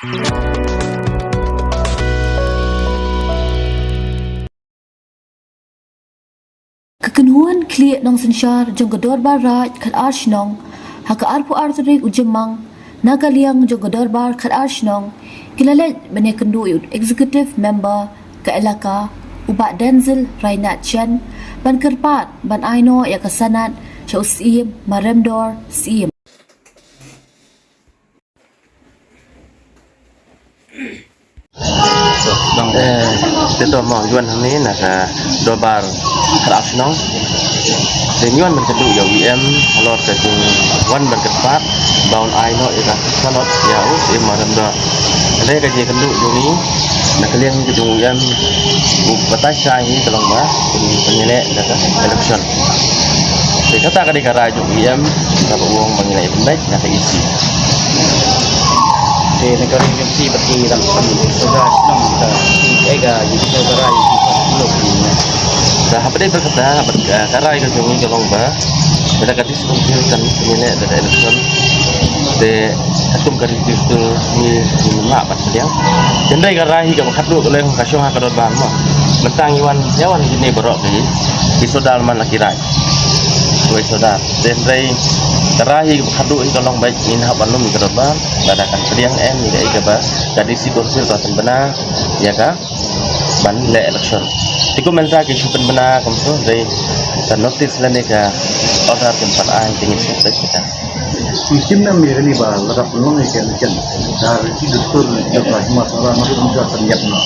Kekenuan klik nong sensyar jong gedor barat kat arsnong haka arpu artrik ujemang nagaliang jong gedor bar kat arsnong kilalet bene kendu executive member ke elaka ubat Denzel Rainat Chen ban kerpat ban aino ya kesanat syau sim maremdor sim Tito mo yuan ini nak dobar keras nong. Yuan berkedu ya WM kalau kedung wan berkepat baun aino ira salot ya us imaram da. Ada kaji kedung juni nak kalian kedung WM batas sai tolong bah penyelek data election. Kata kali kara WM dapat uang mengenai pendek nak isi. Di negara yang si bagi dalam sudah senang kita jadi negara yang belum punya. Dah apa dia berkata berkara itu jungi kalau bah pada kati sekonfirmkan penyelek data election de atum kari itu ni menolak pada dia. Jendai karahi kalau khadlu oleh kasih hakador bahan mah mentang iwan jawan ini berok di sodal man laki rai. Dua saudara. Jendai karahi khadlu kalau baik ini haban lu mikir bahan dadakan pediang ni ke ba jadi si konsil tu benar ya kah ban le election. Tiku mensa ke syupen benar komso dari notis lah ni ke order tempat ai tinggi sekali kita. Sistem yang mirip bah ladap peluang yang kan dari itu betul juga masalah masuk juga terlihat no.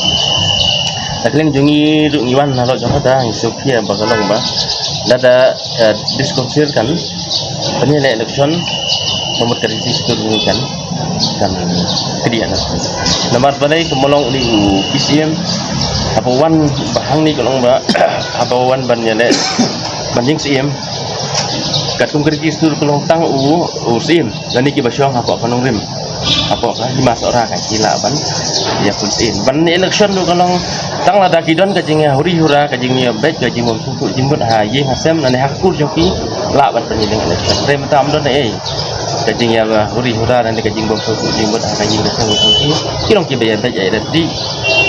Taklen jungi iwan halo jangan dah Sophia bagalong ba lada diskonsil kan penilai election nomor kerja itu kan kedian nomor balai kemolong di PCM apa wan bahang ni kalau ba apa wan banyak banding CM katung kerja itu kalau tang CM dan ni kibasyong apa kanong rim apa kah himas orang kan gila ban ya pun CM ban election tu kalau tang lada kidon kajingnya huri hura kajingnya baik kajing mom suku jimbut haye hasem nane hakur joki la ban penyiling election rem tam don kajing ya huri hura dan kajing bom suku jimbut kajing dah sang suki kirong kibaya baik ya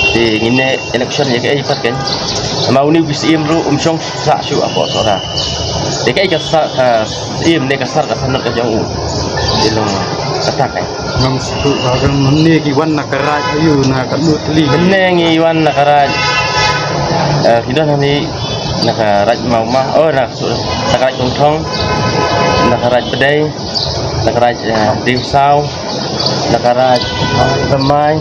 di ngine election ya kai pat kan mau ni BCM ru umsong sa syu apa sora de kai ka sa im ne ka sar ka sanar ka jang ilong katak kan Nam satu bagan mana kiwan nak kerat ayu nak kadut li. Beneng iwan nakaraj. Kita nanti nakaraj mau mah. Oh nakaraj tungtong, nakaraj pedai, nakaraj diusau, nakaraj ramai.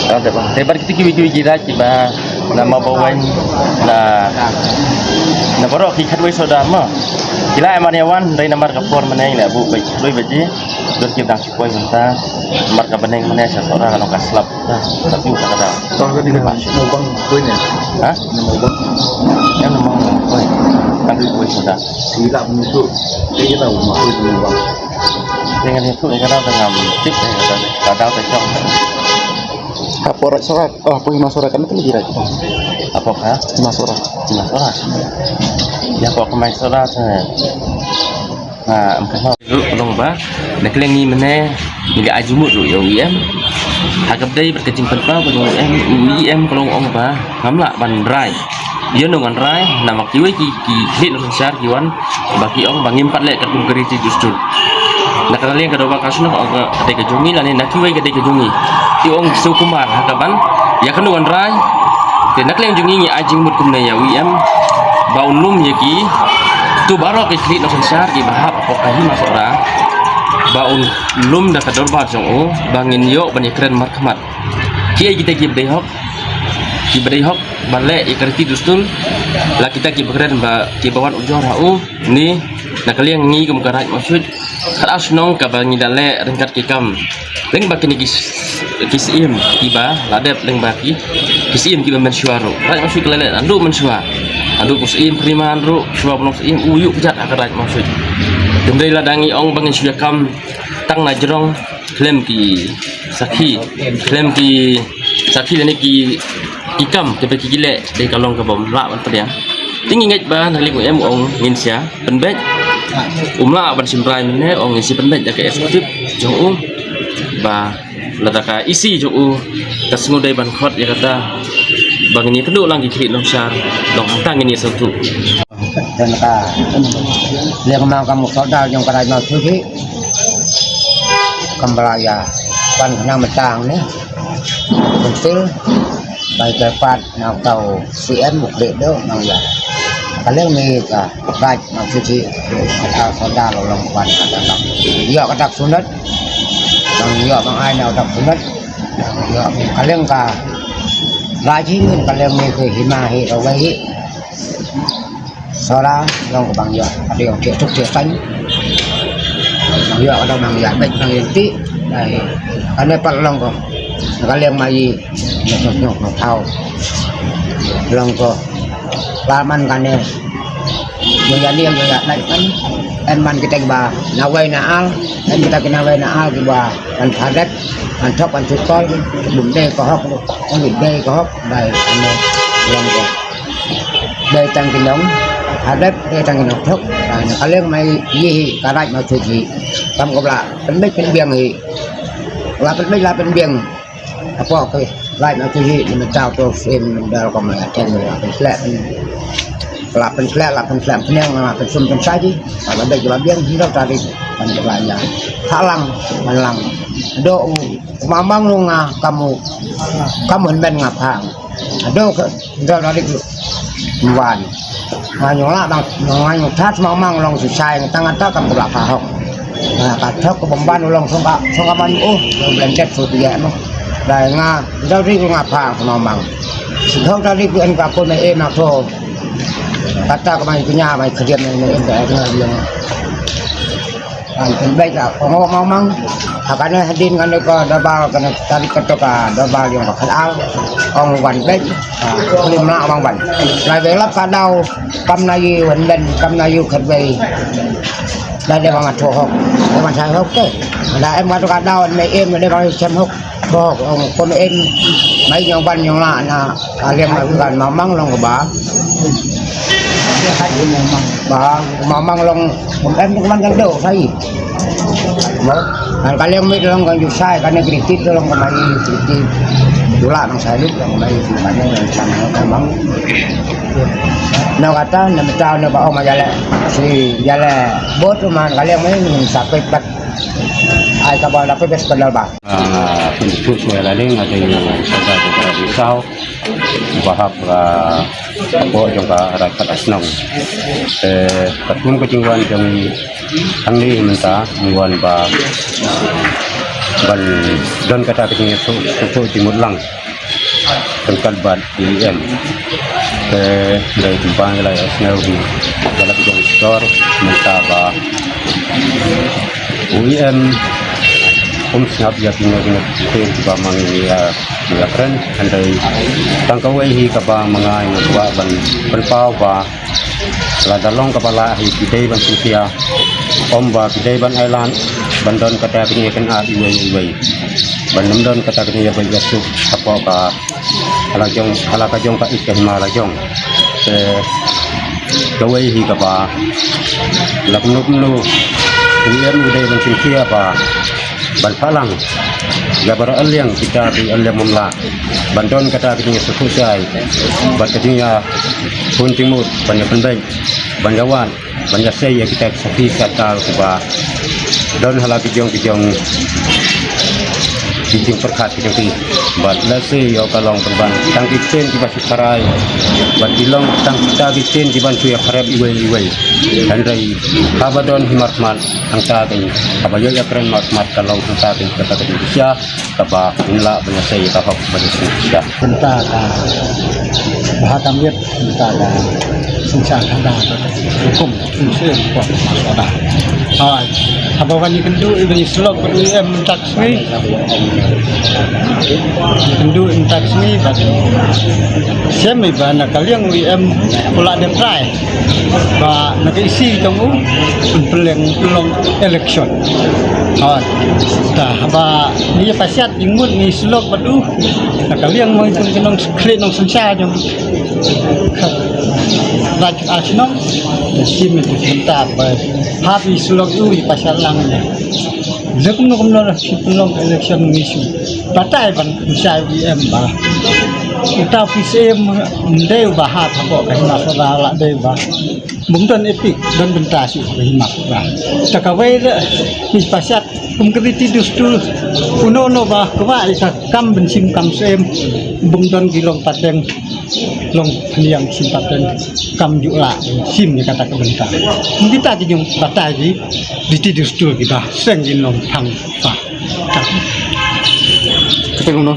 Ada bang. Tebar kita kiwi jirat kiba nama bawain na baru kita dua saudara mah. Kila emaniawan dari nomor kapor meneng na bu baik dua baji dua kita cukup minta nomor kabeneng meneng seseorang kalau kaslap tapi bukan ada. Tahu kan tidak masuk mau bang punya. Hah? Mau bang. Yang mau koi kan dua saudara. Sila menutup. Dia tahu mau bang. Dengan itu mereka dah dengan tip kadang tercong. Kapor sorak. Oh, punya masyarakat kan itu lebih rajin. Apakah Masyarakat. Ya kok kemai saudara nah mungkin dulu tolong ba nak leng ni mana ni ajumut dulu yang UIM harga day berkecing penpa kalau UIM kalau ong ba ngamla ban rai dia dengan rai nama kiwi ki hit lo syar kiwan bagi ong bangim pat lek kertum keriti justru nak leng kada ba kasun ong ada kejungi lah ni nak kiwi kada kejungi ti ong sukumar harga ban ya kan dengan rai nak leng jungi ajing mut kumna ya UIM baun lum yaki tu baru ke klik nak syar ki bahap apakah masuk orang baun lum dah kador ba jong bangin yo banyak keren markmat kiai kita ki bedai hok balik ikriti dustul lah kita ki keren ba ki bawan ujor ni nak kalian ngi kum karat maksud keras nong ka bangi dale rengkat kikam leng bakin kisim tiba ladep leng baki kisim ki mensuaro rai maksud kelele andu mensuar adu kusim priman ru suap nok im uyuk jat akarat maksud dendai ladangi ong bangin syakam tang najrong klem ki sakhi ni ki ikam tepe ki gile de kalong ka bom la ban pediang tinggi ngai ba nali ku em ong ngin sia penbet umla ban simprai mene ong ngisi penbet ja ke eksekutif jong ba ladaka isi jo u kasngu dai ban khot ya kata bang ni keduk lang kiri long syar long hantang ini satu dan ka liang mau kamu saudara yang kadai mau suci kembelaya pan kena metang ni pensil baik cepat nak tahu CM mukde do nang ya kalian ni ka baik mau suci kata saudara long pan kata ya kata sunat nang ya bang ai nào đọc sunat ya kalian ka Raji ni kalian ni ke hima hi rawai Sora long bang ya ada yang cek tanya bang ya ada bang ya baik bang inti dai ane par long ko kalian mai nyok tahu long ko laman kane yang jadi yang ya naik kan man kita ba nawai naal kita kena nawai naal ba kan hadat an thok an tukol bum de ko hok an de ko hok dai ane long ko dai tang kinong hadat dai tang kinong thok kalian mai yi karat mau cuci kam ko la pen biang hi la pen biang apa ke lai mau cuci ni tao to sim dal ko mai aten pen slap la pen slap penang la pen sum pen saji ala dai la biang hi dak tadi kan belanja halang malang do mamang lu nga kamu ben ngapang do ke do tadi wan nyong la bang nyong that mamang long susai tang ata kam la pa hok ka thok ko bomban long song ka man blended so dia no dai nga do ri nga pa mamang thok tadi ku en ka ko me e na tho kata ka mai punya mai kerja ni da yang an baik lah ngomong akan hadin kan ko dabal kan tadi ketoka dabal yang bakal al ong wan baik lima bang ban lai về lắp ka dau kam na yi wan den kam na yu khat về đây để bằng thô hok để mà sai hok ke là em qua ka dau này em để bằng xem hok hok ông con em mấy nhong ban nhong la na kalian melakukan mamang long ke ba mamang long em teman kan do sai kalian mi long kan ju sai kan kritik long kan mai kritik dula nang sai long mai kan yang sama memang no kata nam tao no ba ma jale si jale bot man kalian mai sampai pat ai ka ba dapat bes pedal ba penduduk Suelaling ada yang saudara risau bahap po yung rakyat asnong katun kecingwan yung angli minta muan ba ban don kata kecingnya susu timur lang tengkal ban IM dari tumpang lai asnong di dalam yung store minta ba UIM siap ya kini ba mangi ya kren andai tangkawai hi ka ba mangai ba ban penpau ba la dalong kepala hi pidai ban susia om ba pidai ban island bandon kata kini kan a iwai ban namdon kata kini ya ba yasu apa ka ala ka jong ka ikeh mala jong kawai hi ka ba laknu UIM udai ban susia ba ban palang gabar aliang kita di aliang memla bandon kata kini susai bat ketinya pun timur banyak pendek banjawan banyak saya kita sapi kata kuba don halaki jong kijong perkat kijong bat lase yo kalong perban tang kitchen di basi karai bat dilong tang kita kitchen di bantu ya kareb iwai handai kabadon himatmat ang tating kabayo ya keren matmat kalong ang tating kata Indonesia kaba inla banyak saya kahok banyak Indonesia tentang bahasa Tamil tentang susah kanda hukum susah kuat masalah apa kan kendu ini selok UIM taksmi kendu taksmi bat semi bana kalian UIM pula de try ba nagisi tong pelong election ba dia pasiat ingmut ni selok badu kalian mau itu kenong skrin nong sensa jong rakyat asnong sim itu tentang habi selok pasal lang Zakum no kumno long election isu. Patai ban usai VM ba. Uta PCM ndeu ba ha thabo ka hima sora la deu ba. Bungton etik dan bentasi ka hima ba. Takawai ni pasat kumkriti dustul uno ba kwa ka kam bensim kam sem bungton gilong pateng long liang simpaten kam jula sim ni kata kebentar. Kita kijung patai di dustul kita seng long thang fa. Ketemu